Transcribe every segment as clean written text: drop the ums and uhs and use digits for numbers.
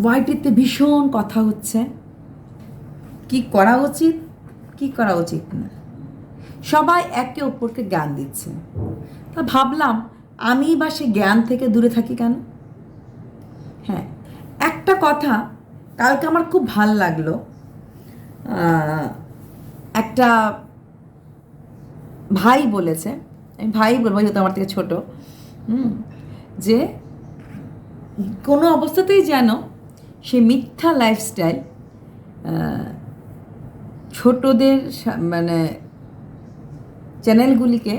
ওয়াইটিতে ভীষণ কথা হচ্ছে কি করা উচিত কি করা উচিত না। সবাই একে অপরকে জ্ঞান দিচ্ছে, তা ভাবলাম আমি বা সে জ্ঞান থেকে দূরে থাকি কেন। হ্যাঁ, একটা কথা কালকে আমার খুব ভাল লাগলো। একটা ভাই বলেছে, আমি ভাই বলবো যেহেতু আমার থেকে ছোট, যে কোনো অবস্থাতেই যেন সে মিথ্যা লাইফস্টাইল ছোটদের মানে চ্যানেলগুলিকে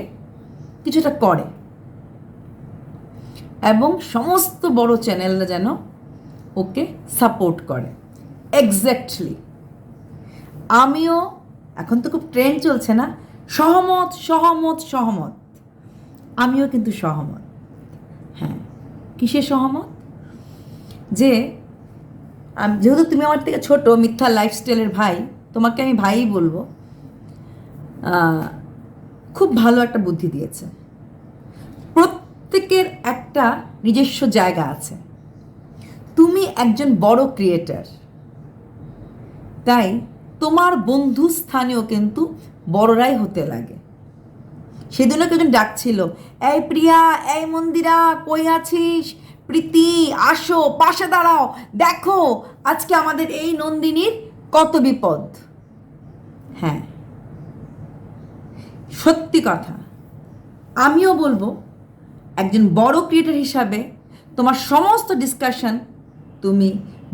কিছুটা করে, এবং সমস্ত বড় চ্যানেলরা যেন ওকে সাপোর্ট করে। এক্স্যাক্টলি আমিও, এখন তো খুব ট্রেন্ড চলছে না, সহমত সহমত সহমত, আমিও কিন্তু সহমত। হ্যাঁ, কিসে সহমত? যে যেহেতু তুমি আমার থেকে ছোট, মিথ্যা লাইফস্টাইলের ভাই, তোমাকে আমি ভাইই বলবো। খুব ভালো একটা বুদ্ধি দিয়েছে। প্রত্যেকের একটা নিজস্ব জায়গা আছে। তুমি একজন বড় ক্রিয়েটার, তাই তোমার বন্ধু স্থানীয় কিন্তু বড়রাই হতে লাগে। সেদিনও কেউ ডাকছিল, এই প্রিয়া, এই মন্দিরা, কই আছিস? প্রীতি, আসো, পাশে দাঁড়াও, দেখো আজকে আমাদের এই নন্দিনীর কত বিপদ। হ্যাঁ, সত্যি কথা। আমিও বলবো, একজন বড় ক্রিয়েটার হিসাবে তোমার সমস্ত ডিসকাশন তুমি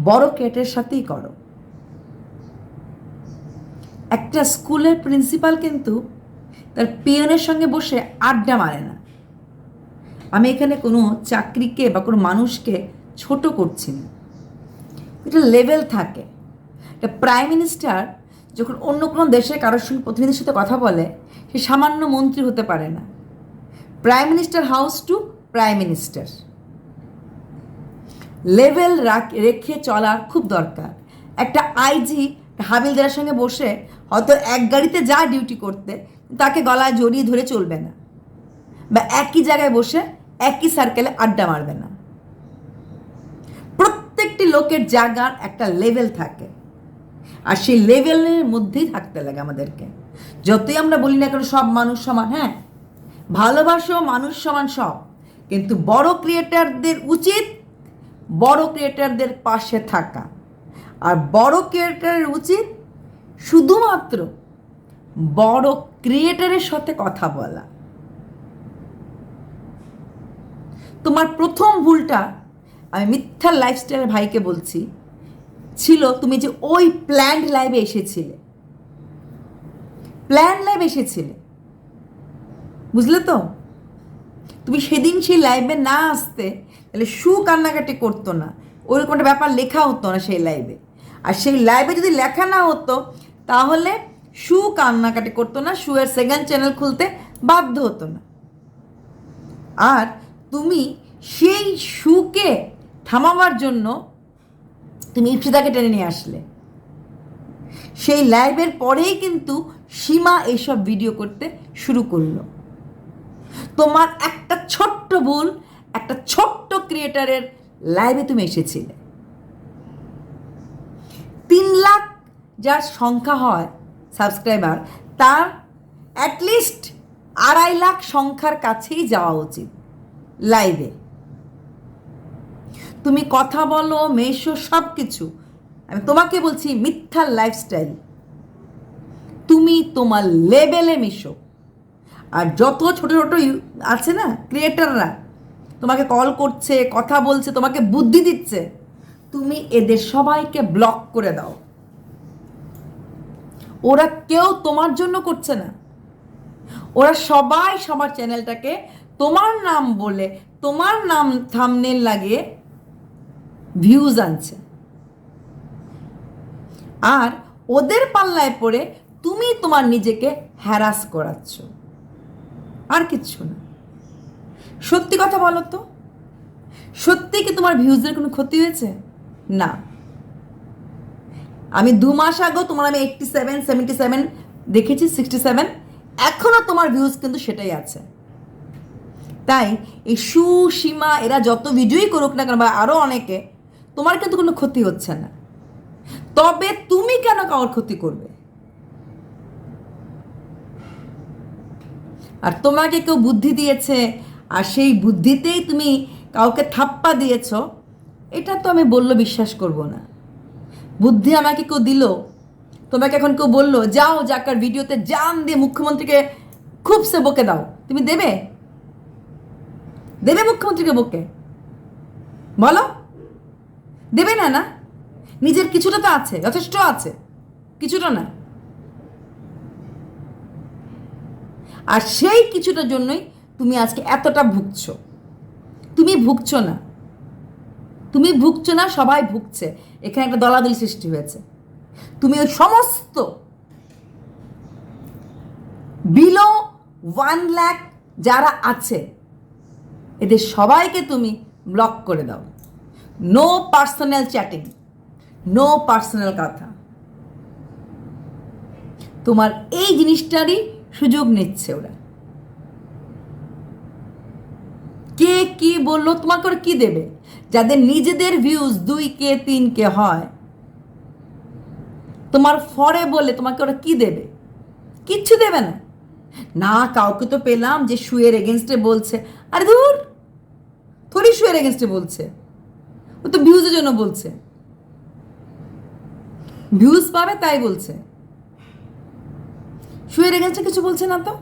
বড় ক্রিয়েটারের সাথেই করো। একটা স্কুলের প্রিন্সিপাল কিন্তু তার পিয়নের সঙ্গে বসে আড্ডা মারে না। আমি এখানে কোনো চাকরিকে বা কোনো মানুষকে ছোট করছি না, একটা লেভেল থাকে। একটা প্রাইম মিনিস্টার যখন অন্য কোনো দেশের কারোর সঙ্গে প্রতিনিধির সাথে কথা বলে, সে সামান্য মন্ত্রী হতে পারে না। Prime minister house to prime minister, level রেখে চলার খুব দরকার। একটা আইজি হাবিলদারের সঙ্গে বসে হয়তো এক গাড়িতে যা ডিউটি করতে, তাকে গলায় জড়িয়ে ধরে চলবে না, বা একই জায়গায় বসে একই সার্কেলে আড্ডা মারবে না। প্রত্যেকটি লোকের জায়গার একটা লেভেল থাকে, আর সেই লেভেলের মধ্যেই থাকতে লাগে আমাদেরকে। যতই আমরা বলি না কেন সব মানুষ সমান, হ্যাঁ, ভালোবাসো, মানুষ সমান সব, কিন্তু বড় ক্রিয়েটারদের উচিত বড় ক্রিয়েটারদের পাশে থাকা, আর বড় ক্রিয়েটারের উচিত শুধুমাত্র বড় ক্রিয়েটারের সাথে কথা বলা। তোমার প্রথম ভুলটা, আমি মিথ্যা লাইফস্টাইলের ভাইকে বলছি, ছিল তুমি যে ওই প্ল্যান্ড লাইভে এসেছিলে। প্ল্যান লাইভ এসেছিলে, বুঝলে তো? তুমি সেদিন সেই লাইভে না আসতে, তাহলে কান্নাকাটি করতো না, ওরকম একটা ব্যাপার লেখা হতো না সেই লাইভে। আর সেই লাইভে যদি লেখা না হতো, তাহলে কান্নাকাটি করতো না, এর সেকেন্ড চ্যানেল খুলতে বাধ্য হতো না। আর তুমি সেই কে থামাবার জন্য তুমি ইপসিতাকে টেনে নিয়ে আসলে। সেই লাইভের পরেই কিন্তু সীমা এইসব ভিডিও করতে শুরু করলো। তোমার একটা ছোট্ট ভুল, একটা ছোট্ট ক্রিয়েটারের লাইভে তুমি এসেছিলে। 3 লাখ যার সংখ্যা হয় সাবস্ক্রাইবার, তার অ্যাটলিস্ট 2.5 লাখ সংখ্যার কাছেই যাওয়া উচিত লাইভে। তুমি কথা বলো, মেশো, সব কিছু, আমি তোমাকে বলছি মিথ্যা লাইফস্টাইল, তুমি তোমার লেভেলে মিশো। আর যত ছোট ছোট আছে না ক্রিয়েটাররা, তোমাকে কল করছে, কথা বলছে, তোমাকে বুদ্ধি দিচ্ছে, তুমি এদের সবাইকে ব্লক করে দাও। ওরা কেউ তোমার জন্য করছে না, ওরা সবাই সবার চ্যানেলটাকে তোমার নাম বলে, তোমার নাম থাম্বনেল লাগিয়ে ভিউজ আনছে। আর ওদের পাল্লায় পড়ে তুমি তোমার নিজেকে হ্যারাস করাচ্ছ, আর কিচ্ছু না। সত্যি কথা বলো তো, সত্যি কি তোমার ভিউজের কোনো ক্ষতি হয়েছে? না। আমি 2 মাস আগেও তোমার আমি 87, 77 দেখেছি, 67, এখনও তোমার ভিউজ কিন্তু সেটাই আছে। তাই এই সীমা এরা যত ভিডিওই করুক না কেন, বা আরও অনেকে, তোমার কিন্তু কোনো ক্ষতি হচ্ছে না, তবে তুমি কেন কারোর ক্ষতি করবে? আর তোমাকে কেউ বুদ্ধি দিয়েছে আর সেই বুদ্ধিতেই তুমি কাউকে থাপ্পা দিয়েছ, এটা তো আমি বললো বিশ্বাস করব না। বুদ্ধি আমাকে কেউ দিল, তোমাকে এখন কেউ বললো যাও যাকার ভিডিওতে জান দিয়ে মুখ্যমন্ত্রীকে খুব সে বকে দাও, তুমি দেবে? দেবে মুখ্যমন্ত্রীকে বকে? বলো, দেবে না? না, নিজের কিছুটা তো আছে, যথেষ্ট আছে, কিছুটা না। আর সেই কিছুটার জন্যই তুমি আজকে এতটা ভুগছো। তুমি ভুগছো না, তুমি ভুগছো না, সবাই ভুগছে। এখানে একটা দলাদলি সৃষ্টি হয়েছে। তুমি ওই সমস্ত বিলো 1 লাখ যারা আছে এদের সবাইকে তুমি ব্লক করে দাও। No personal chatting, no personal কথা। তোমার এই জিনিসটারই সুযোগ নিচ্ছে ওরা। কে কি বললো তোমাকে ওরা কি দেবে? যাদের নিজেদের ভিউজ 2K 3K হয়, তোমার ফরে বলে তোমাকে ওরা কি দেবে? কিচ্ছু দেবে না। না, কাউকে তো পেলাম যে শুয়ের এগেনস্টে বলছে। আরে দূর, থোড়ি শুয়ের এগেনস্টে বলছে, ও তো ভিউজের জন্য বলছে, ভিউজ পাবে তাই বলছে। শুয়ের এগেনস্টে কিছু বলছে না তো,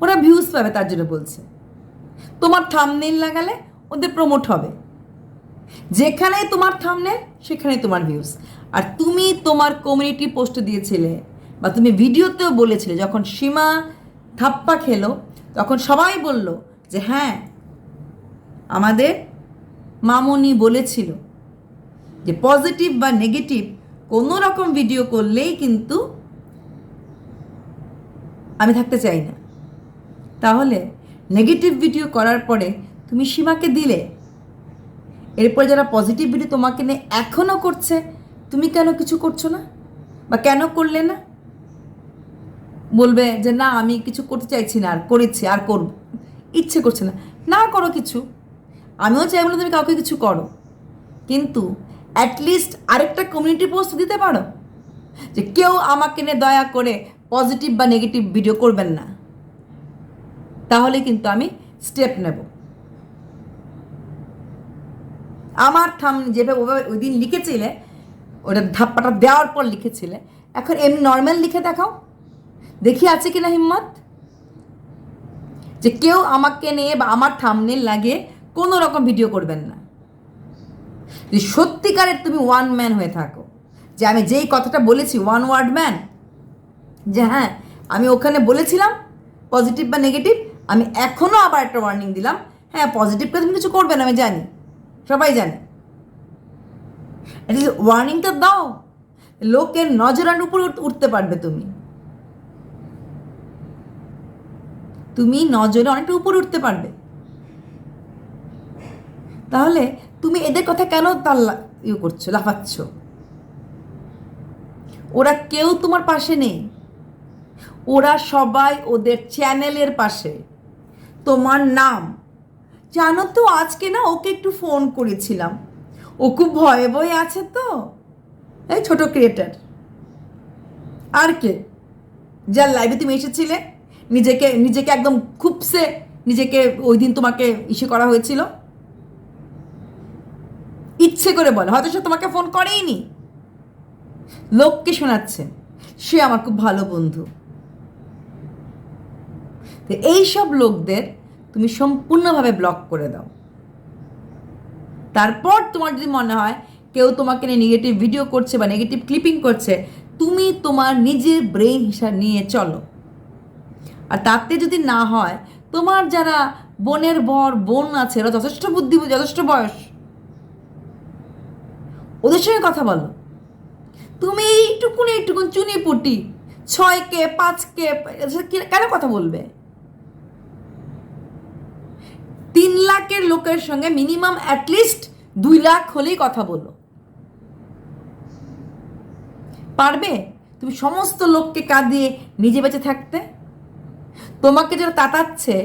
ওরা ভিউজ পাবে তার জন্য বলছে। তোমার থাম্বনেইল লাগালে ওদের প্রমোট হবে, যেখানেই তোমার থাম্বনেইল সেখানেই তোমার ভিউজ। আর তুমি তোমার কমিউনিটি পোস্টে দিয়েছিলে বা তুমি ভিডিওতেও বলেছিলে, যখন সীমা ধাপ্পা খেলো তখন সবাই বলল যে হ্যাঁ আমাদের মামনি বলেছিল যে পজিটিভ বা নেগেটিভ কোনো রকম ভিডিও করলেই কিন্তু আমি থাকতে চাই না। তাহলে নেগেটিভ ভিডিও করার পরে তুমি সীমাকে দিলে, এরপরে যারা পজিটিভ ভিডিও তোমাকে নিয়ে এখনও করছে, তুমি কেন কিছু করছো না বা কেন করলে না? বলবে যে না আমি কিছু করতে চাইছি না, আর করেছি আর করব, ইচ্ছে করছে না, না করো কিছু। আমিও চাইব না তুমি কাউকে কিছু করো, কিন্তু অ্যাটলিস্ট আরেকটা কমিউনিটি পোস্ট দিতে পারো যে কেউ আমাকে নিয়ে দয়া করে পজিটিভ বা নেগেটিভ ভিডিও করবেন না, তাহলে কিন্তু আমি স্টেপ নেব। আমার যেভাবে ওই দিন লিখেছিলে, ওটা ধাপ্পাটা দেওয়ার পর লিখেছিলে, এখন এমনি নর্মাল লিখে দেখাও, দেখি আছে কিনা হিম্মত যে কেউ আমাকে নিয়ে বা আমার থাম্বনেইল লাগিয়ে কোনো রকম ভিডিও করবেন না। যদি সত্যিকারের তুমি ওয়ান ম্যান হয়ে থাকো, যে আমি যেই কথাটা বলেছি ওয়ান ওয়ার্ড ম্যান, যে হ্যাঁ আমি ওখানে বলেছিলাম পজিটিভ বা নেগেটিভ, আমি এখনও আবার একটা ওয়ার্নিং দিলাম, হ্যাঁ পজিটিভকে তুমি কিছু করবে না, আমি জানি, সবাই জানে, ওয়ার্নিংটা দাও, লোকের নজরার উপরে উঠতে পারবে। তুমি নজরে অনেকটা উপরে উঠতে পারবে। তাহলে তুমি এদের কথা কেন তার করছো, লাফাচ্ছ? ওরা কেউ তোমার পাশে নেই, ওরা সবাই ওদের চ্যানেলের পাশে। তোমার নাম জানো তো, আজকে না ওকে একটু ফোন করেছিলাম, ও খুব ভয়ে ভয়ে আছে তো, এই ছোট ক্রিয়েটার। আর কে? যার লাইভে তুমি এসেছিলে, নিজেকে একদম খুবসে নিজেকে ওই দিন তোমাকে ইসে করা হয়েছিল, ইচ্ছে করে বলে, হয়তো সে তোমাকে ফোন করেইনি, লোককে শোনাচ্ছে সে আমার খুব ভালো বন্ধু। তো এইসব লোকদের তুমি সম্পূর্ণভাবে ব্লক করে দাও। তারপর তোমার যদি মনে হয় কেউ তোমাকে নিয়ে নেগেটিভ ভিডিও করছে বা নেগেটিভ ক্লিপিং করছে, তুমি তোমার নিজের ব্রেন হিসাব নিয়ে চলো। আর তাতে যদি না হয়, তোমার যারা বোনের বোন আছে, ওরা যথেষ্ট বুদ্ধি, যথেষ্ট বয়স, ওদের সঙ্গে কথা বলো। তুমি এইটুকুন চুনিপুটি 6K 5K কেন কথা বলবে? 3 লাখের লোকের সঙ্গে মিনিমাম অ্যাটলিস্ট 2 লাখ হলেই কথা বলো। পারবে তুমি সমস্ত লোককে কাঁদিয়ে নিজে বেঁচে থাকতে? তোমাকে যারা তাতাচ্ছে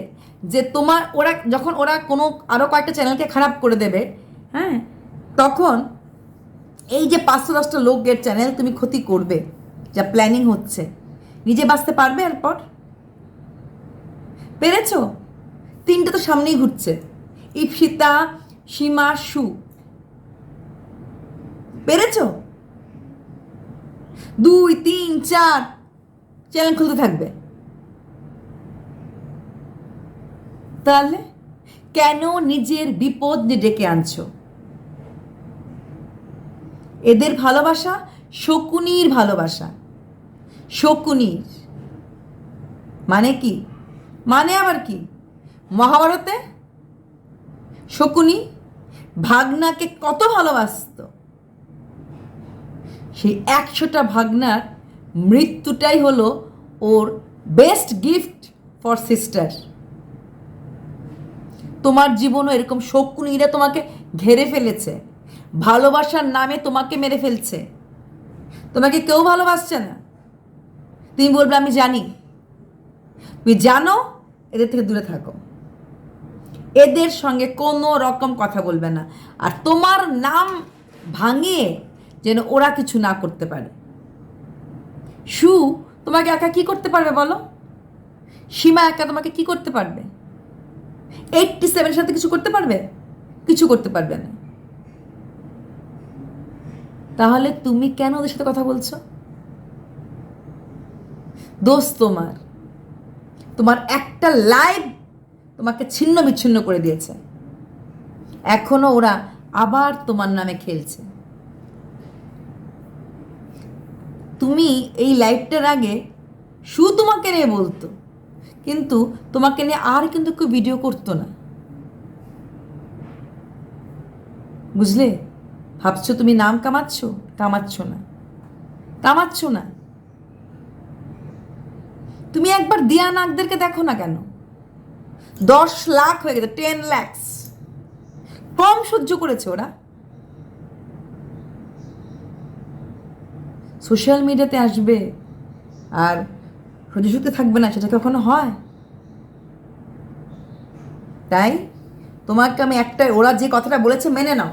যে তোমার, ওরা যখন ওরা কোনো আরও কয়েকটা চ্যানেলকে খারাপ করে দেবে, হ্যাঁ তখন এই যে 510টা লোকের চ্যানেল তুমি ক্ষতি করবে, যা প্ল্যানিং হচ্ছে, নিজে বাঁচতে পারবে এরপর? পেরেছ? 3টে তো সামনেই ঘুরছে, ইপসিতা, সীমা, সু। পেরেছ? 2, 3, 4 চ্যানেল খুলতে থাকবে। তাহলে কেন নিজের বিপদ ডেকে আনছো? এদের ভালোবাসা শকুনির ভালোবাসা, শকুনির। মানে কি? মানে আবার কি? মহাভারতে শকুনি ভাগনাকে কত ভালোবাসত, সেই 100টা ভাগনার মৃত্যুটাই হলো ওর বেস্ট গিফট ফর সিস্টার। তোমার জীবনও এরকম শকুনিরা তোমাকে ঘেরে ফেলেছে, ভালোবাসার নামে তোমাকে মেরে ফেলছে। তোমাকে কেউ ভালোবাসছে না, তুমি বলবে আমি জানি। তুমি জানো, এদের থেকে দূরে থাকো, এদের সঙ্গে কোনো রকম কথা বলবে না। আর তোমার নাম ভাঙিয়ে যেন ওরা কিছু না করতে পারে। সু তোমাকে একা কি করতে পারবে বলো? সীমা একা তোমাকে কি করতে পারবে? 87 সাথে কিছু করতে পারবে? কিছু করতে পারবে না। তাহলে তুমি কেন ওদের সাথে কথা বলছো? দোষ তোমার, তোমার একটা লাইভ তোমাকে ছিন্ন বিচ্ছিন্ন করে দিয়েছে। এখনো ওরা আবার তোমার নামে খেলছে। তুমি এই লাইভটার আগে সু তোমাকে নিয়ে বলতো, কিন্তু তোমাকে নিয়ে আর কিন্তু কেউ ভিডিও করতো না, বুঝলে? ভাবছো তুমি নাম কামাচ্ছ, কামাচ্ছ না, কামাচ্ছ না। তুমি একবার দিয়া নাকদেরকে দেখো না কেন? 10 লাখ হয়ে গেছে, 10 lakhs। কম সহ্য করেছে ওরা। সোশ্যাল মিডিয়াতে আসবে আর সহ্য শক্তি থাকবে না, সেটা কখনো হয়? তাই তোমাকে আমি একটাই, ওরা যে কথাটা বলেছে মেনে নাও।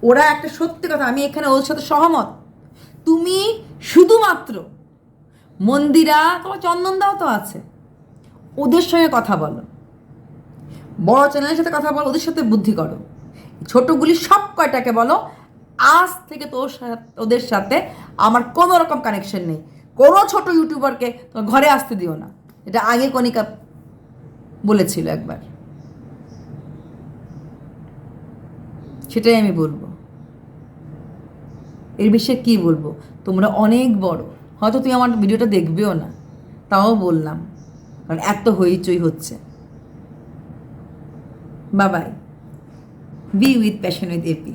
ওরা একটা সত্যি কথা, আমি এখানে ওর সাথে সহমত। তুমি শুধুমাত্র মন্দিরা, তোমার চন্দনদাও তো আছে, ওদের সঙ্গে কথা বলো, বড় চ্যানেলের সাথে কথা বলো, ওদের সাথে বুদ্ধি করো। ছোটগুলি সব কয়টাকে বলো আজ থেকে ওদের সাথে আমার কোনো রকম কানেকশন নেই। কোনো ছোট ইউটিউবারকে তোমার ঘরে আসতে দিও না, এটা আগে কণিকা বলেছিল একবার, সেটাই আমি বলবো। এর বিষয়ে কী বলবো? তোমরা অনেক বড়, হয়তো তুমি আমার ভিডিওটা দেখবেও না, তাও বললাম, কারণ এত হইচই হচ্ছে। Bye bye. Be with passion with AP.